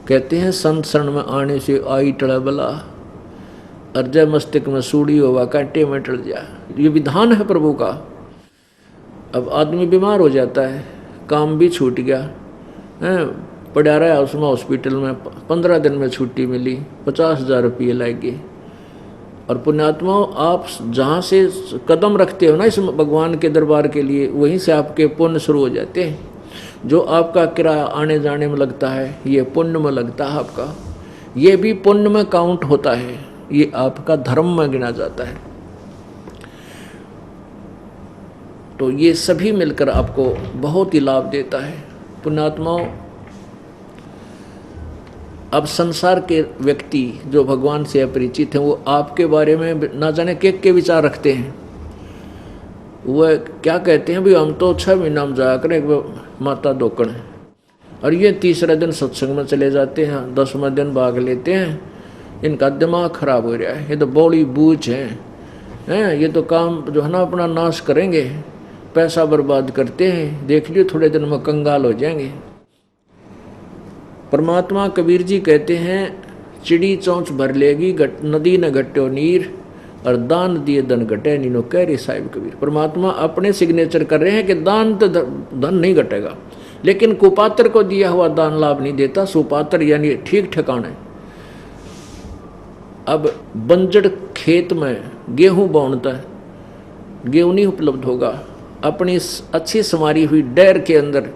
कहते हैं संत शरण में आने से आई टड़ा बला, अर्जय मस्तक में सूड़ी होवा कांटे में टल जा। ये विधान है प्रभु का। अब आदमी बीमार हो जाता है, काम भी छूट गया है, पड़ा रहा उसमें हॉस्पिटल में, 15 दिन में छुट्टी मिली, 50,000 रुपये लाएगी। और पुण्यात्मा, आप जहाँ से कदम रखते हो ना इस भगवान के दरबार के लिए, वहीं से आपके पुण्य शुरू हो जाते हैं। जो आपका किराया आने जाने में लगता है, ये पुण्य में लगता है आपका, ये भी पुण्य में काउंट होता है, ये आपका धर्म में गिना जाता है। तो ये सभी मिलकर आपको बहुत ही लाभ देता है। पुण्यात्माओं, अब संसार के व्यक्ति जो भगवान से अपरिचित हैं, वो आपके बारे में ना जाने के विचार रखते हैं। वह क्या कहते हैं, भी हम तो 6 महीना में जाया करें माता दोकड़, और ये 30 दिन सत्संग में चले जाते हैं, 10वें दिन भाग लेते हैं, इनका दिमाग खराब हो रहा है, ये तो बड़ी बूझ है, ये तो काम जो है ना अपना नाश करेंगे, पैसा बर्बाद करते हैं, देख लियो थोड़े दिन में कंगाल हो जाएंगे। परमात्मा कबीर जी कहते हैं, चिड़ी चौंच भर लेगी नदी न घट्यो नीर, और दान दिए धन घटे नीनो, कह रहे साहिब कबीर। परमात्मा अपने सिग्नेचर कर रहे हैं कि दान तो धन नहीं घटेगा, लेकिन कुपात्र को दिया हुआ दान लाभ नहीं देता। सुपात्र यानी ठीक ठिकाने। अब बंजर खेत में गेहूं बोनता है, गेहूं नहीं उपलब्ध होगा। अपनी अच्छी संवारी हुई डहर के अंदर,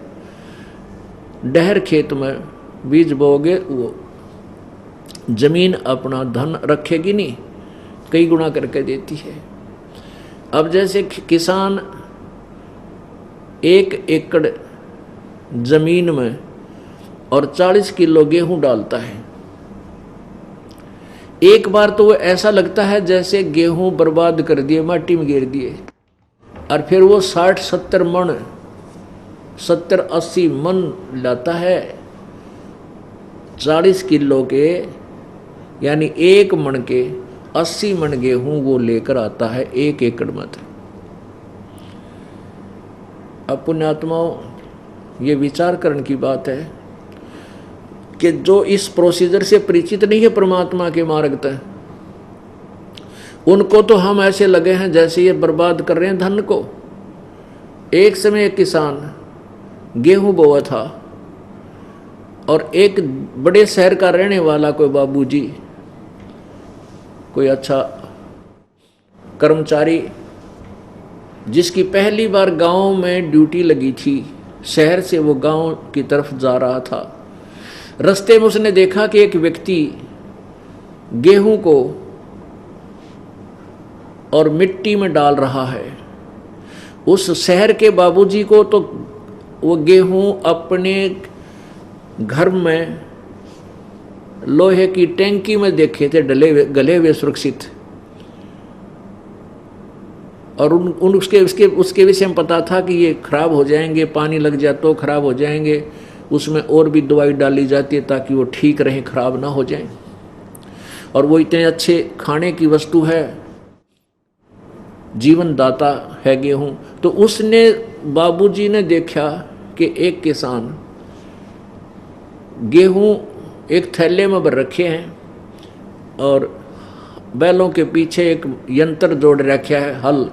डहर खेत में बीज बोगे, वो जमीन अपना धन रखेगी नहीं, कई गुना करके देती है। अब जैसे किसान 1 एकड़ जमीन में और 40 किलो गेहूं डालता है, एक बार तो वो ऐसा लगता है जैसे गेहूं बर्बाद कर दिए, माटी में गिर दिए, और फिर वो 60-70 मन, 70-80 मन लाता है 40 किलो के, यानी 1 मन के 80 मन गेहूं वो लेकर आता है 1 एकड़ में। अब पुण्यात्माओं, ये विचार करने की बात है कि जो इस प्रोसीजर से परिचित नहीं है परमात्मा के मार्ग तक, उनको तो हम ऐसे लगे हैं जैसे ये बर्बाद कर रहे हैं धन को। एक समय एक किसान गेहूं बोआ था, और एक बड़े शहर का रहने वाला कोई बाबूजी, कोई अच्छा कर्मचारी, जिसकी पहली बार गांव में ड्यूटी लगी थी, शहर से वो गांव की तरफ जा रहा था। रास्ते में उसने देखा कि एक व्यक्ति गेहूं को और मिट्टी में डाल रहा है। उस शहर के बाबूजी को तो वो गेहूं अपने घर में लोहे की टैंकी में देखे थे, गले हुए सुरक्षित, और उसके विषय में पता था कि ये खराब हो जाएंगे, पानी लग जाए तो खराब हो जाएंगे, उसमें और भी दवाई डाली जाती है ताकि वो ठीक रहें, खराब ना हो जाएं। और वो इतने अच्छे खाने की वस्तु है, जीवन दाता है गेहूं। तो उसने, बाबूजी ने देखा कि एक किसान गेहूं एक थैले में भर रखे हैं, और बैलों के पीछे एक यंत्र जोड़ रखा है, हल,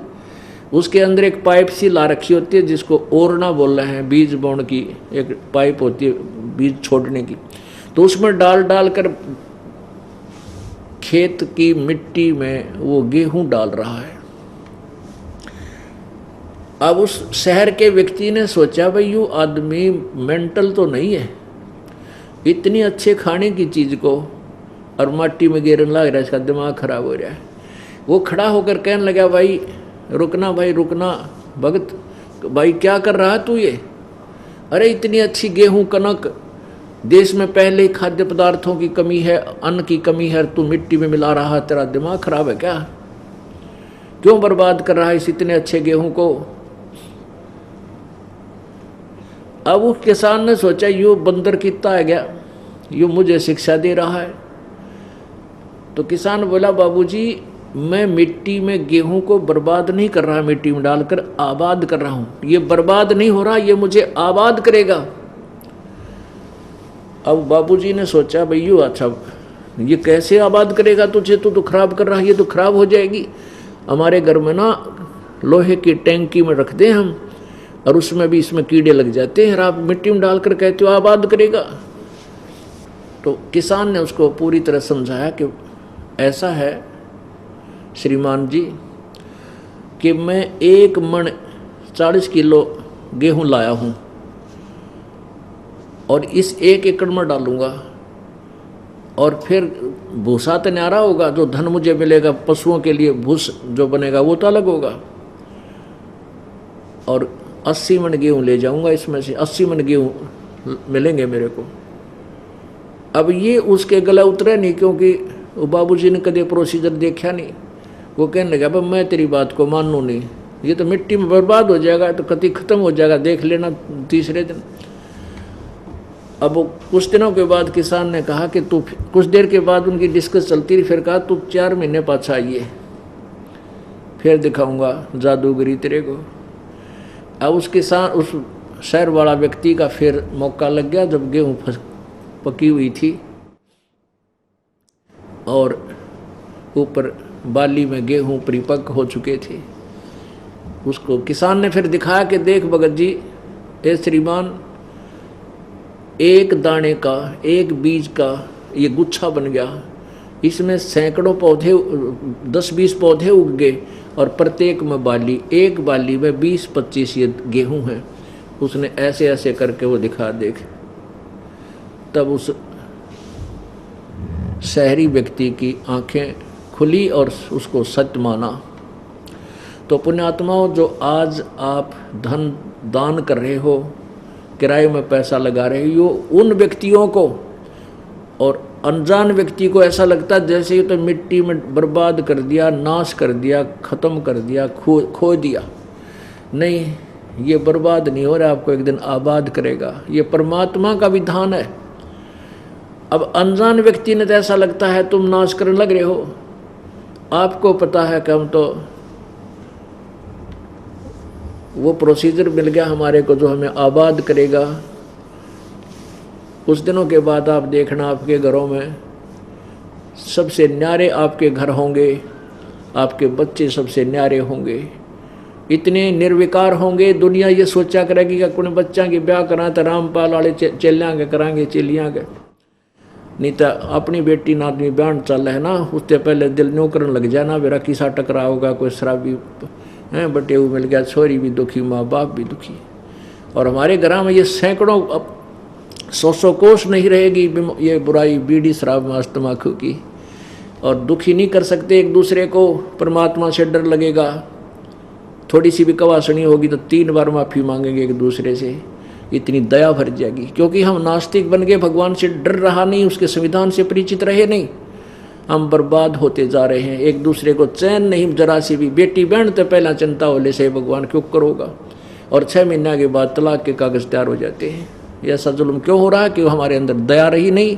उसके अंदर एक पाइप सी ला रखी होती है जिसको ओरना बोल रहे हैं, बीज बोने की एक पाइप होती है बीज छोड़ने की। तो उसमें डाल कर खेत की मिट्टी में वो गेहूं डाल रहा है। अब उस शहर के व्यक्ति ने सोचा, भाई यू आदमी मेंटल तो नहीं है, इतनी अच्छे खाने की चीज को और माटी में गिरने लग रहा है, इसका दिमाग खराब हो रहा है। वो खड़ा होकर कहने लगा, भाई रुकना, भाई रुकना भगत, भाई क्या कर रहा है तू ये? अरे इतनी अच्छी गेहूं कनक, देश में पहले ही खाद्य पदार्थों की कमी है, अन्न की कमी है, तू मिट्टी में मिला रहा है, तेरा दिमाग खराब है क्या? क्यों बर्बाद कर रहा है इस इतने अच्छे गेहूं को? अब उस किसान ने सोचा, यो बंदर कितना आ गया, यो मुझे शिक्षा दे रहा है। तो किसान बोला, बाबूजी मैं मिट्टी में गेहूं को बर्बाद नहीं कर रहा, मिट्टी में डालकर आबाद कर रहा हूं। ये बर्बाद नहीं हो रहा, ये मुझे आबाद करेगा। अब बाबूजी ने सोचा भैया अच्छा ये कैसे आबाद करेगा तुझे, तो खराब कर रहा है, ये तो खराब हो जाएगी। हमारे घर में ना लोहे की टैंकी में रख दें हम, और उसमें भी इसमें कीड़े लग जाते हैं, आप मिट्टी में डालकर कहते हो आबाद करेगा। तो किसान ने उसको पूरी तरह समझाया कि ऐसा है श्रीमान जी कि मैं 1 मन 40 किलो गेहूं लाया हूं और इस 1 एकड़ में डालूंगा, और फिर भूसा तो न्यारा होगा, जो धन मुझे मिलेगा पशुओं के लिए भूस जो बनेगा वो तो अलग होगा, और 80 मन गेहूँ ले जाऊंगा, इसमें से 80 मन गेहूँ मिलेंगे मेरे को। अब ये उसके गला उतरे नहीं, क्योंकि वो बाबूजी ने कभी प्रोसीजर देखा नहीं। वो कहने लगा अब मैं तेरी बात को मानूँ नहीं, ये तो मिट्टी में बर्बाद हो जाएगा, तो कति ख़त्म हो जाएगा, देख लेना तीसरे दिन। अब कुछ दिनों के बाद किसान ने कहा कि तू, कुछ देर के बाद उनकी डिस्कस चलती रही, फिर कहा तू 4 महीने पाछा आइए, फिर दिखाऊंगा जादूगरी तेरे को। अब उस किसान, उस शहर वाला व्यक्ति का फिर मौका लग गया, जब गेहूँ पकी हुई थी और ऊपर बाली में गेहूँ परिपक्व हो चुके थे। उसको किसान ने फिर दिखाया कि देख भगत जी, ए श्रीमान, एक दाने का, एक बीज का ये गुच्छा बन गया, इसमें सैकड़ों पौधे, 10-20 पौधे उग गए, और प्रत्येक में बाली, एक बाली में 20-25 ये गेहूं है। उसने ऐसे ऐसे करके वो दिखा, देख। तब उस शहरी व्यक्ति की आंखें खुली और उसको सत्य माना। तो पुण्यात्माओं, जो आज आप धन दान कर रहे हो, किराए में पैसा लगा रहे हो, उन व्यक्तियों को और अनजान व्यक्ति को ऐसा लगता है जैसे ये तो मिट्टी में बर्बाद कर दिया, नाश कर दिया, ख़त्म कर दिया, खो दिया। नहीं, ये बर्बाद नहीं हो रहा, आपको एक दिन आबाद करेगा। ये परमात्मा का विधान है। अब अनजान व्यक्ति ने तो ऐसा लगता है तुम नाश करने लग रहे हो, आपको पता है कि हम तो वो प्रोसीजर मिल गया हमारे को जो हमें आबाद करेगा। कुछ दिनों के बाद आप देखना, आपके घरों में सबसे न्यारे आपके घर होंगे, आपके बच्चे सबसे न्यारे होंगे, इतने निर्विकार होंगे, दुनिया ये सोचा करेगी कि अपने बच्चा की ब्याह करा तो रामपाल वाले चेलियांगे करांगे, चेलियांगे, नहीं तो अपनी बेटी ना आदमी ब्याह चल है ना, उससे पहले दिल न्यू करने लग जाना, मेरा किसा टकरा होगा, कोई शराबी हैं बटे हुए मिल गया, छोरी भी दुखी, माँ बाप भी दुखी। और हमारे घर में ये सैकड़ों, अब 100 कोस नहीं रहेगी ये बुराई, बीड़ी शराब मांस तम्बाकू की, और दुखी नहीं कर सकते एक दूसरे को। परमात्मा से डर लगेगा, थोड़ी सी भी कवासनी होगी तो 3 बार माफ़ी मांगेंगे एक दूसरे से, इतनी दया भर जाएगी। क्योंकि हम नास्तिक बन गए, भगवान से डर रहा नहीं, उसके संविधान से परिचित रहे नहीं, हम बर्बाद होते जा रहे हैं। एक दूसरे को चैन नहीं जरा सी भी, बेटी बहन तो पहला चिंता होले से भगवान क्यों करोगा, और 6 महीने के बाद तलाक के कागज तैयार हो जाते हैं। ये ऐसा जुल्म क्यों हो रहा है कि हमारे अंदर दया रही नहीं,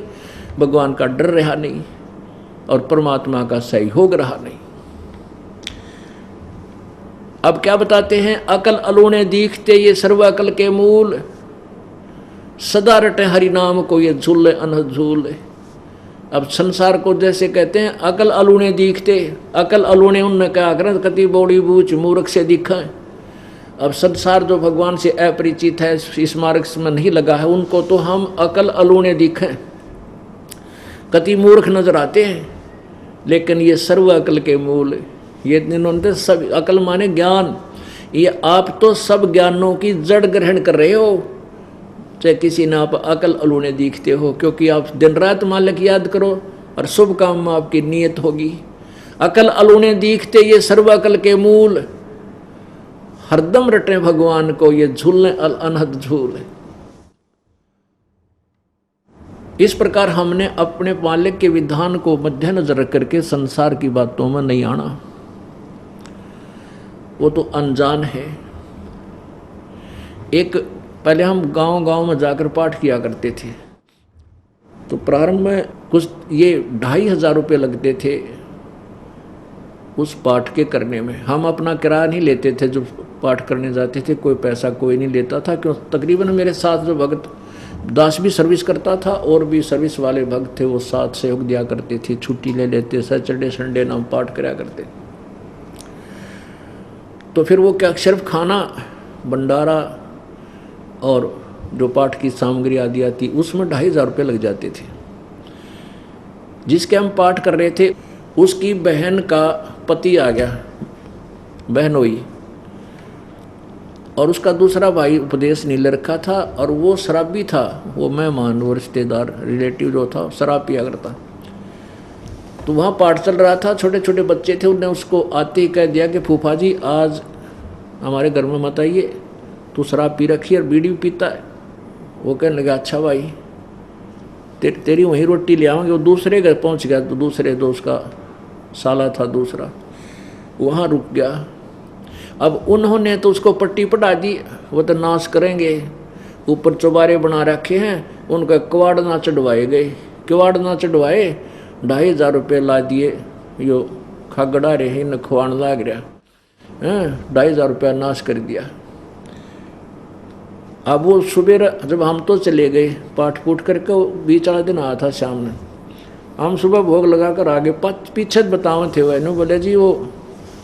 भगवान का डर रहा नहीं, और परमात्मा का सहयोग रहा नहीं। अब क्या बताते हैं, अकल अलूने दीखते ये सर्व अकल के मूल, सदा रटे हरि नाम को ये झूले अनहद झूले। अब संसार को जैसे कहते हैं अकल अलूने दीखते, अकल अलूने उनने क्या करें कति बौड़ी बूझ मूर्ख से दिखा। अब संसार जो भगवान से अपरिचित है, इस मार्ग में नहीं लगा है, उनको तो हम अकल अलूने दिखें, कति मूर्ख नजर आते हैं। लेकिन ये सर्व अकल के मूल, ये इन्होंने सब, अकल माने ज्ञान, ये आप तो सब ज्ञानों की जड़ ग्रहण कर रहे हो, चाहे किसी ने आप अकल अलूने दिखते हो, क्योंकि आप दिन रात मालिक याद करो और शुभ काम में आपकी नीयत होगी। अकल अलूने दिखते ये सर्व अकल के मूल, हरदम रटे भगवान को ये झूलने अनहद झूल। इस प्रकार हमने अपने मालिक के विधान को मद्देनजर रख करके संसार की बातों में नहीं आना, वो तो अनजान है। एक पहले हम गांव-गांव में जाकर पाठ किया करते थे, तो प्रारंभ में कुछ ये 2500 रुपये लगते थे उस पाठ के करने में। हम अपना किराया नहीं लेते थे, जो पाठ करने जाते थे कोई पैसा कोई नहीं लेता था, क्यों तकरीबन मेरे साथ जो भगत दास भी सर्विस करता था और भी सर्विस वाले भक्त थे वो साथ सहयोग दिया करते थे, छुट्टी ले लेते, सैटरडे संडे नाम पाठ कराया करते। तो फिर वो क्या सिर्फ खाना, भंडारा और जो पाठ की सामग्री आदि आती उसमें 2,500 रुपये लग जाते थे। जिसके हम पाठ कर रहे थे उसकी बहन का पति आ गया, बहन हुई, और उसका दूसरा भाई उपदेश नहीं ले रखा था और वो शराबी था, वो मेहमान वो रिश्तेदार रिलेटिव जो था शराब पिया करता। तो वहाँ पाठ चल रहा था, छोटे छोटे बच्चे थे, उन्होंने उसको आते ही कह दिया कि फूफा जी आज हमारे घर में मत आइए, तू शराब पी रखी है और बीड़ी भी पीता है। वो कहने लगा अच्छा भाई तेरी वहीं रोटी ले आऊँगे। वो दूसरे घर पहुँच गया, तो दूसरे दोस्त का साला था दूसरा, वहाँ रुक गया। अब उन्होंने तो उसको पट्टी पढ़ा दी, वो तो नाश करेंगे, ऊपर चौबारे बना रखे हैं, उनका किवाड़ ना चढ़वाए गए, किवाड़ ना चढ़वाए 2,500 रुपये ला दिए, यो खागड़ा रहे न खुआन लाग रहा है, 2,500 रुपया नाश कर दिया। अब वो सुबह जब हम तो चले गए पाठ पूठ करके, बीच वाला दिन आया था शाम में, हम सुबह भोग लगा कर आगे पीछे बताओ थे वह बोले जी वो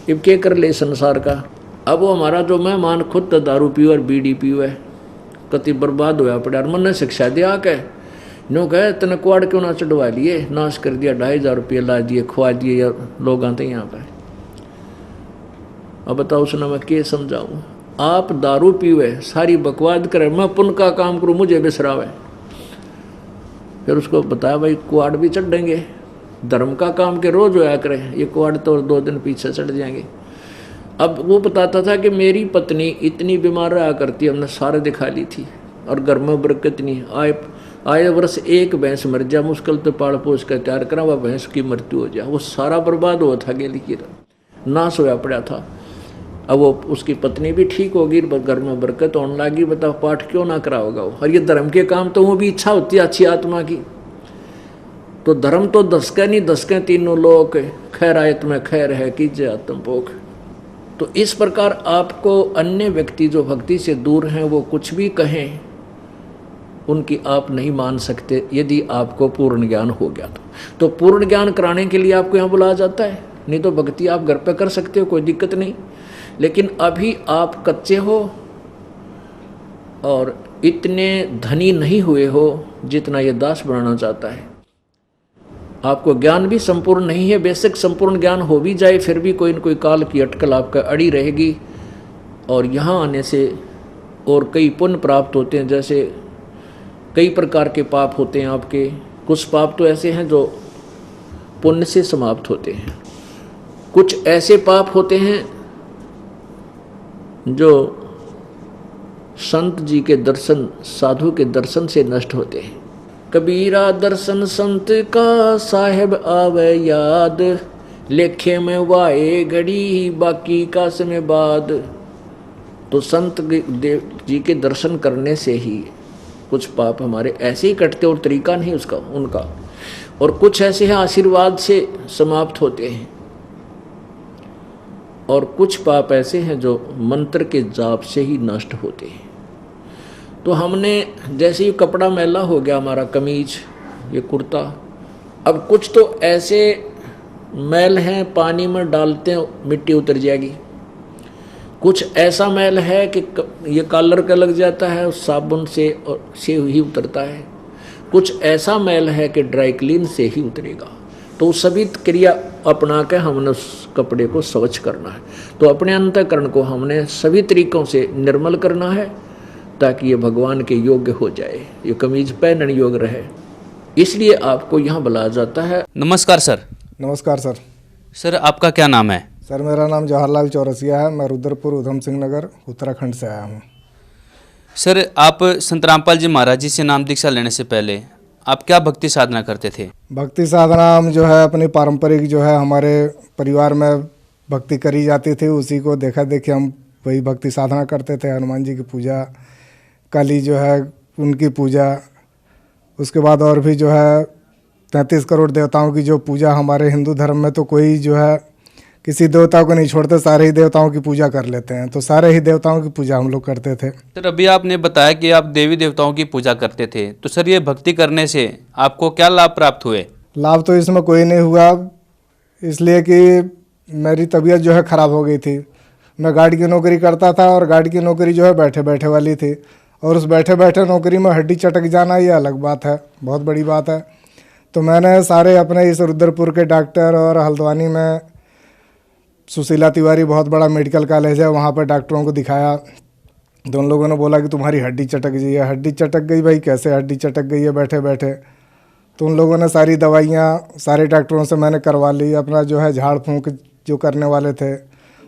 अब क्या कर ले संसार का। अब वो हमारा जो मेहमान खुद तो दारू पीओ और बीड़ी पीओ है, कति बर्बाद होया पड़ा, और मन ने शिक्षा दिया कह नो कहे तने कुआड़ क्यों ना चढ़वा लिए, नाश कर दिया, 2,500 रुपये ला दिए, खुआ दिए यार लोग आते यहाँ पर। अब बताओ उसने मैं क्या समझाऊँ, आप दारू पीवे सारी बकवाद करे, मैं पुण्य का काम करूँ मुझे बिसरावे। फिर उसको बताया भाई कुआड़ भी चढ़ेंगे, धर्म का काम के रोज होया करे, ये कुआड़ तो 2 दिन पीछे चढ़ जाएंगे। अब वो बताता था कि मेरी पत्नी इतनी बीमार रहा करती, हमने सारे दिखा ली थी और घर में बरकत नहीं, आए वर्ष एक भैंस मर जा, मुश्किल तो पाल पोस कर तैयार करा, वह भैंस की मृत्यु हो जाए, वो सारा बर्बाद हुआ था, गेली की नाश होया पड़ा था। अब वो उसकी पत्नी भी ठीक होगी, घर में बरकत होने लगी, बताओ पाठ क्यों ना करा होगा वो। और ये धर्म के काम तो वो भी इच्छा होती है अच्छी आत्मा की, तो धर्म तो दसके नहीं दसके तीनों लोग, खैर आयत में खैर है कीजिए आत्म पोख। तो इस प्रकार आपको अन्य व्यक्ति जो भक्ति से दूर हैं वो कुछ भी कहें, उनकी आप नहीं मान सकते यदि आपको पूर्ण ज्ञान हो गया तो पूर्ण ज्ञान कराने के लिए आपको यहाँ बुलाया जाता है, नहीं तो भक्ति आप घर पे कर सकते हो, कोई दिक्कत नहीं। लेकिन अभी आप कच्चे हो और इतने धनी नहीं हुए हो जितना ये दास बनाना चाहता है। आपको ज्ञान भी संपूर्ण नहीं है, बेशक संपूर्ण ज्ञान हो भी जाए फिर भी कोई न कोई काल की अटकल आपका अड़ी रहेगी, और यहाँ आने से और कई पुण्य प्राप्त होते हैं। जैसे कई प्रकार के पाप होते हैं आपके, कुछ पाप तो ऐसे हैं जो पुण्य से समाप्त होते हैं, कुछ ऐसे पाप होते हैं जो संत जी के दर्शन, साधु के दर्शन से नष्ट होते हैं। कबीरा दर्शन संत का साहेब आवे याद, लेखे में वाए घड़ी बाकी का समय बाद। तो संत देव जी के दर्शन करने से ही कुछ पाप हमारे ऐसे ही कटते, और तरीका नहीं उसका उनका, और कुछ ऐसे हैं आशीर्वाद से समाप्त होते हैं, और कुछ पाप ऐसे हैं जो मंत्र के जाप से ही नष्ट होते हैं। तो हमने जैसे ही कपड़ा मैला हो गया हमारा, कमीज ये कुर्ता, अब कुछ तो ऐसे मैल हैं पानी में डालते हैं मिट्टी उतर जाएगी, कुछ ऐसा मैल है कि ये कॉलर का लग जाता है उस साबुन से और से ही उतरता है, कुछ ऐसा मैल है कि ड्राई क्लीन से ही उतरेगा। तो सभी क्रिया अपना के हमने उस कपड़े को स्वच्छ करना है। तो अपने अंतःकरण को हमने सभी तरीकों से निर्मल करना है ताकि ये भगवान के योग्य हो जाए, ये कमीज पहनने योग्य रहे, इसलिए आपको यहाँ बुलाया जाता है। नमस्कार सर। नमस्कार सर। सर आपका क्या नाम है? सर मेरा नाम जवाहरलाल चौरसिया है, मैं रुद्रपुर उधम सिंह नगर उत्तराखंड से आया हूँ। सर आप संत रामपाल जी महाराज जी से नाम दीक्षा लेने से पहले आप क्या भक्ति साधना करते थे? भक्ति साधना हम जो है अपनी पारंपरिक जो है हमारे परिवार में भक्ति करी जाती थी, उसी को देखा देखी हम वही भक्ति साधना करते थे। हनुमान जी की पूजा, काली जो है उनकी पूजा, उसके बाद और भी जो है 33 करोड़ देवताओं की जो पूजा हमारे हिंदू धर्म में तो कोई जो है किसी देवता को नहीं छोड़ते, सारे ही देवताओं की पूजा कर लेते हैं। तो सारे ही देवताओं की पूजा हम लोग करते थे। सर अभी आपने बताया कि आप देवी देवताओं की पूजा करते थे, तो सर ये भक्ति करने से आपको क्या लाभ प्राप्त हुए? लाभ तो इसमें कोई नहीं हुआ, इसलिए कि मेरी तबीयत जो है ख़राब हो गई थी। मैं गार्ड की नौकरी करता था और गार्ड की नौकरी जो है बैठे बैठे वाली थी, और उस बैठे बैठे नौकरी में हड्डी चटक जाना ये अलग बात है, बहुत बड़ी बात है। तो मैंने सारे अपने इस रुद्रपुर के डॉक्टर, और हल्द्वानी में सुशीला तिवारी बहुत बड़ा मेडिकल कॉलेज है, वहाँ पर डॉक्टरों को दिखाया। तो उन लोगों ने बोला कि तुम्हारी हड्डी चटक गई है। हड्डी चटक गई भाई, कैसे हड्डी चटक गई है बैठे बैठे? तो उन लोगों ने सारी दवाइयाँ सारे डॉक्टरों से मैंने करवा ली। अपना जो है झाड़ फूँक जो करने वाले थे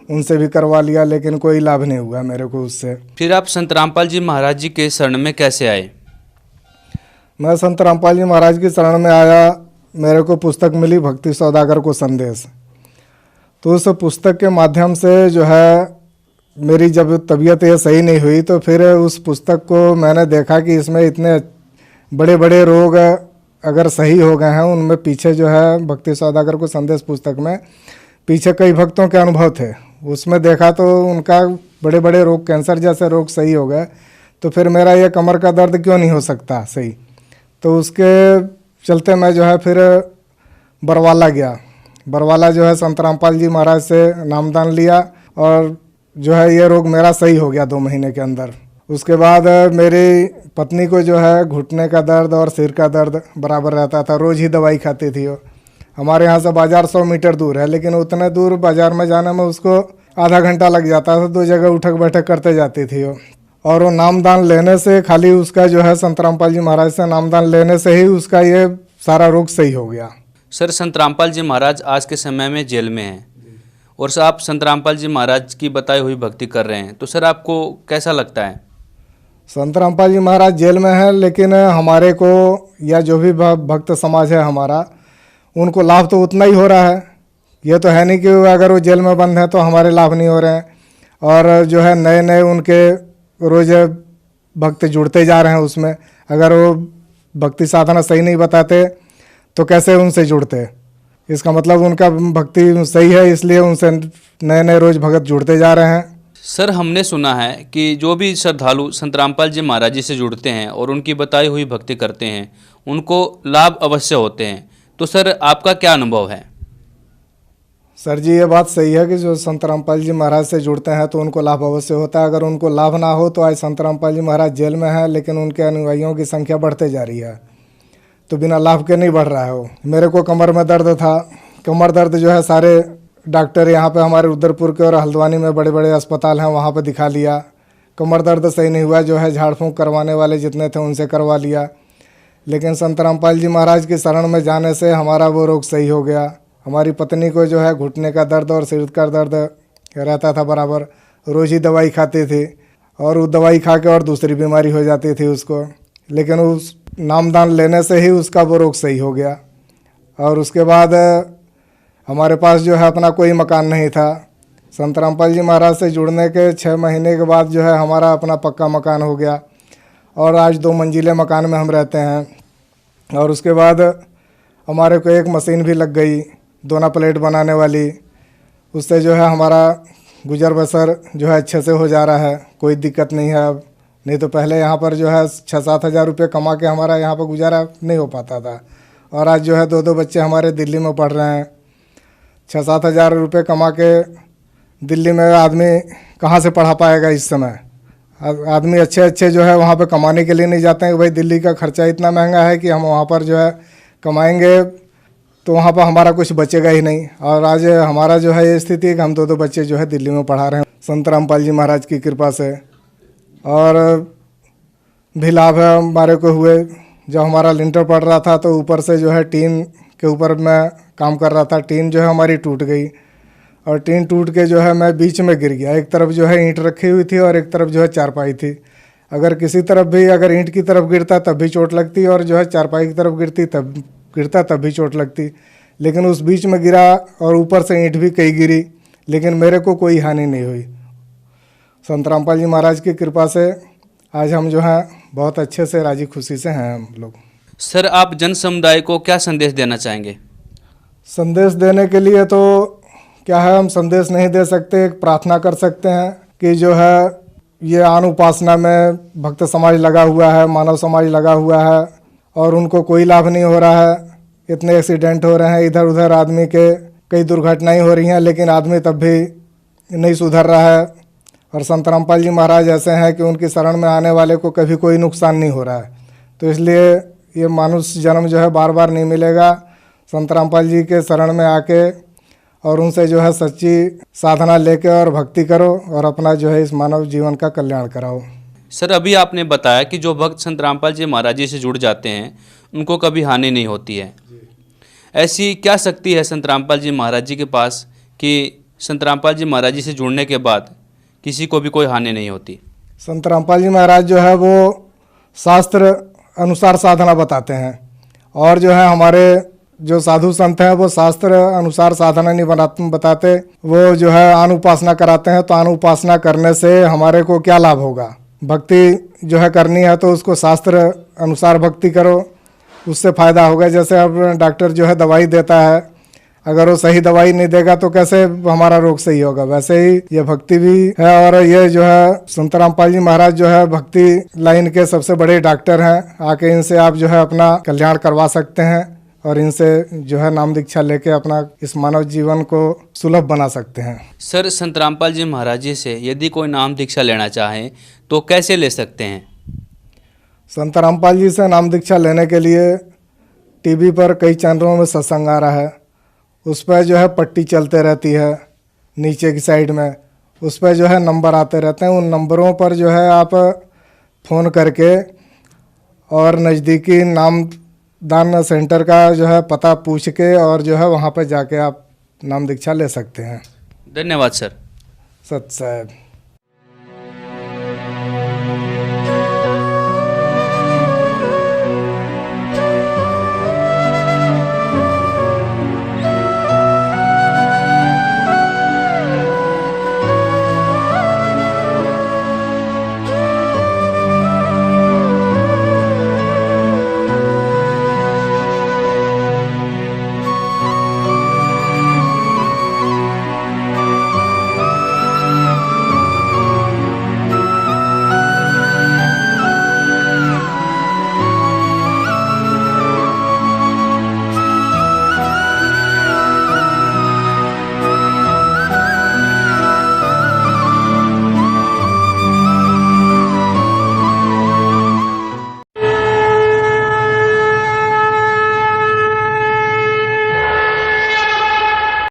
उनसे भी करवा लिया, लेकिन कोई लाभ नहीं हुआ मेरे को उससे। फिर आप संत रामपाल जी महाराज जी के शरण में कैसे आए? मैं संत रामपाल जी महाराज की शरण में आया, मेरे को पुस्तक मिली भक्ति सौदागर को संदेश। तो उस पुस्तक के माध्यम से जो है मेरी जब तबीयत ये सही नहीं हुई, तो फिर उस पुस्तक को मैंने देखा कि इसमें इतने बड़े बड़े रोग अगर सही हो गए हैं, उनमें पीछे जो है भक्ति सौदागर को संदेश पुस्तक में पीछे कई भक्तों के अनुभव थे। उसमें देखा तो उनका बड़े बड़े रोग, कैंसर जैसे रोग सही हो गए। तो फिर मेरा ये कमर का दर्द क्यों नहीं हो सकता सही? तो उसके चलते मैं जो है फिर बरवाला गया। बरवाला जो है संत रामपाल जी महाराज से नामदान लिया, और जो है ये रोग मेरा सही हो गया 2 महीने के अंदर। उसके बाद मेरी पत्नी को जो है घुटने का दर्द और सिर का दर्द बराबर रहता था, रोज़ ही दवाई खाती थी वो। हमारे यहाँ से बाज़ार 100 मीटर दूर है, लेकिन उतने दूर बाज़ार में जाने में उसको आधा घंटा लग जाता था। 2 जगह उठक बैठक करते जाती थी वो। और वो नामदान लेने से, खाली उसका जो है संत रामपाल जी महाराज से नामदान लेने से ही उसका ये सारा रोग सही हो गया। सर संत रामपाल जी महाराज आज के समय में जेल में हैं, और सर आप संत रामपाल जी महाराज की बताई हुई भक्ति कर रहे हैं, तो सर आपको कैसा लगता है? संत रामपाल जी महाराज जेल में हैं, लेकिन हमारे को या जो भी भक्त समाज है हमारा, उनको लाभ तो उतना ही हो रहा है। ये तो है नहीं कि अगर वो जेल में बंद हैं तो हमारे लाभ नहीं हो रहे हैं। और जो है नए नए उनके रोज़ भक्त जुड़ते जा रहे हैं उसमें। अगर वो भक्ति साधना सही नहीं बताते तो कैसे उनसे जुड़ते? इसका मतलब उनका भक्ति सही है, इसलिए उनसे नए नए रोज़ भगत जुड़ते जा रहे हैं। सर हमने सुना है कि जो भी श्रद्धालु संत रामपाल जी महाराज जी से जुड़ते हैं और उनकी बताई हुई भक्ति करते हैं, उनको लाभ अवश्य होते हैं। तो सर आपका क्या अनुभव है? सर जी ये बात सही है कि जो संत रामपाल जी महाराज से जुड़ते हैं तो उनको लाभ अवश्य होता है। अगर उनको लाभ ना हो तो आज संत रामपाल जी महाराज जेल में हैं, लेकिन उनके अनुयायियों की संख्या बढ़ते जा रही है, तो बिना लाभ के नहीं बढ़ रहा है वो। मेरे को कमर में दर्द था, कमर दर्द जो है सारे डॉक्टर यहाँ पे हमारे रुद्रपुर के और हल्द्वानी में बड़े बड़े अस्पताल हैं, वहाँ पे दिखा लिया, कमर दर्द सही नहीं हुआ। जो है झाड़ फूँक करवाने वाले जितने थे उनसे करवा लिया, लेकिन संत रामपाल जी महाराज की शरण में जाने से हमारा वो रोग सही हो गया। हमारी पत्नी को जो है घुटने का दर्द और सिर का दर्द रहता था बराबर, रोज़ ही दवाई खाती थी, और वो दवाई खा के और दूसरी बीमारी हो जाती थी उसको, लेकिन उस नामदान लेने से ही उसका वो रोग सही हो गया। और उसके बाद हमारे पास जो है अपना कोई मकान नहीं था। संत रामपाल जी महाराज से जुड़ने के 6 महीने के बाद जो है हमारा अपना पक्का मकान हो गया, और आज 2 मंजिले मकान में हम रहते हैं। और उसके बाद हमारे को एक मशीन भी लग गई, दोना प्लेट बनाने वाली। उससे जो है हमारा गुजर बसर जो है अच्छे से हो जा रहा है, कोई दिक्कत नहीं है अब। नहीं तो पहले यहाँ पर जो है 6-7 हज़ार रुपये कमा के हमारा यहाँ पर गुजारा नहीं हो पाता था। और आज जो है 2-2 बच्चे हमारे दिल्ली में पढ़ रहे हैं। 6-7 हज़ार रुपये कमा के दिल्ली में आदमी कहाँ से पढ़ा पाएगा इस समय? आदमी अच्छे जो है वहाँ पे कमाने के लिए नहीं जाते हैं कि भाई दिल्ली का खर्चा इतना महंगा है कि हम वहाँ पर जो है कमाएंगे तो वहाँ पर हमारा कुछ बचेगा ही नहीं। और आज हमारा जो है ये स्थिति है कि हम 2-2 बच्चे जो है दिल्ली में पढ़ा रहे हैं संत रामपाल जी महाराज की कृपा से। और भी लाभ है हमारे को हुए। जब हमारा लिंटर पड़ रहा था तो ऊपर से जो है टीन के ऊपर मैं काम कर रहा था, टीन जो है हमारी टूट गई, और टीन टूट के जो है मैं बीच में गिर गया। एक तरफ जो है ईंट रखी हुई थी और एक तरफ जो है चारपाई थी। अगर किसी तरफ भी, अगर ईंट की तरफ गिरता तब भी चोट लगती, और जो है चारपाई की तरफ तब भी चोट लगती। लेकिन उस बीच में गिरा और ऊपर से ईंट भी कई गिरी, लेकिन मेरे को कोई हानि नहीं हुई। संत रामपाल जी महाराज की कृपा से आज हम जो है बहुत अच्छे से राजी खुशी से हैं हम लोग। सर आप जन समुदाय को क्या संदेश देना चाहेंगे? संदेश देने के लिए तो क्या है, हम संदेश नहीं दे सकते, एक प्रार्थना कर सकते हैं कि जो है ये आन उपासना में भक्त समाज लगा हुआ है, मानव समाज लगा हुआ है और उनको कोई लाभ नहीं हो रहा है। इतने एक्सीडेंट हो रहे हैं, इधर उधर आदमी के कई दुर्घटनाएं हो रही हैं, लेकिन आदमी तब भी नहीं सुधर रहा है। और संत रामपाल जी महाराज ऐसे हैं कि उनकी शरण में आने वाले को कभी कोई नुकसान नहीं हो रहा है। तो इसलिए ये मानुष्य जन्म जो है बार बार नहीं मिलेगा। संत रामपाल जी के शरण में आके और उनसे जो है सच्ची साधना लेके और भक्ति करो और अपना जो है इस मानव जीवन का कल्याण कराओ। सर, अभी आपने बताया कि जो भक्त संत रामपाल जी महाराज जी से जुड़ जाते हैं उनको कभी हानि नहीं होती है। ऐसी क्या शक्ति है संत रामपाल जी महाराज जी के पास कि संत रामपाल जी महाराज जी से जुड़ने के बाद किसी को भी कोई हानि नहीं होती? संत रामपाल जी महाराज जो है वो शास्त्र अनुसार साधना बताते हैं और जो है हमारे जो साधु संत हैं वो शास्त्र अनुसार साधना नहीं बताते, वो जो है आन उपासना कराते हैं। तो आन उपासना करने से हमारे को क्या लाभ होगा? भक्ति जो है करनी है तो उसको शास्त्र अनुसार भक्ति करो, उससे फ़ायदा होगा। जैसे अब डॉक्टर जो है दवाई देता है, अगर वो सही दवाई नहीं देगा तो कैसे हमारा रोग सही होगा? वैसे ही ये भक्ति भी है। और ये जो है संत रामपाल जी महाराज जो है भक्ति लाइन के सबसे बड़े डॉक्टर हैं। आके इनसे आप जो है अपना कल्याण करवा सकते हैं और इनसे जो है नाम दीक्षा लेके अपना इस मानव जीवन को सुलभ बना सकते हैं। सर, संत रामपाल जी महाराज जी से यदि कोई नाम दीक्षा लेना चाहे तो कैसे ले सकते हैं? संत रामपाल जी से नाम दीक्षा लेने के लिए टीवी पर कई चैनलों में सत्संग आ रहा है, उस पर जो है पट्टी चलते रहती है नीचे की साइड में, उस पर जो है नंबर आते रहते हैं। उन नंबरों पर जो है आप फ़ोन करके और नज़दीकी नाम दान सेंटर का जो है पता पूछ के और जो है वहाँ पर जाके आप नाम दीक्षा ले सकते हैं। धन्यवाद सर। सत साहब।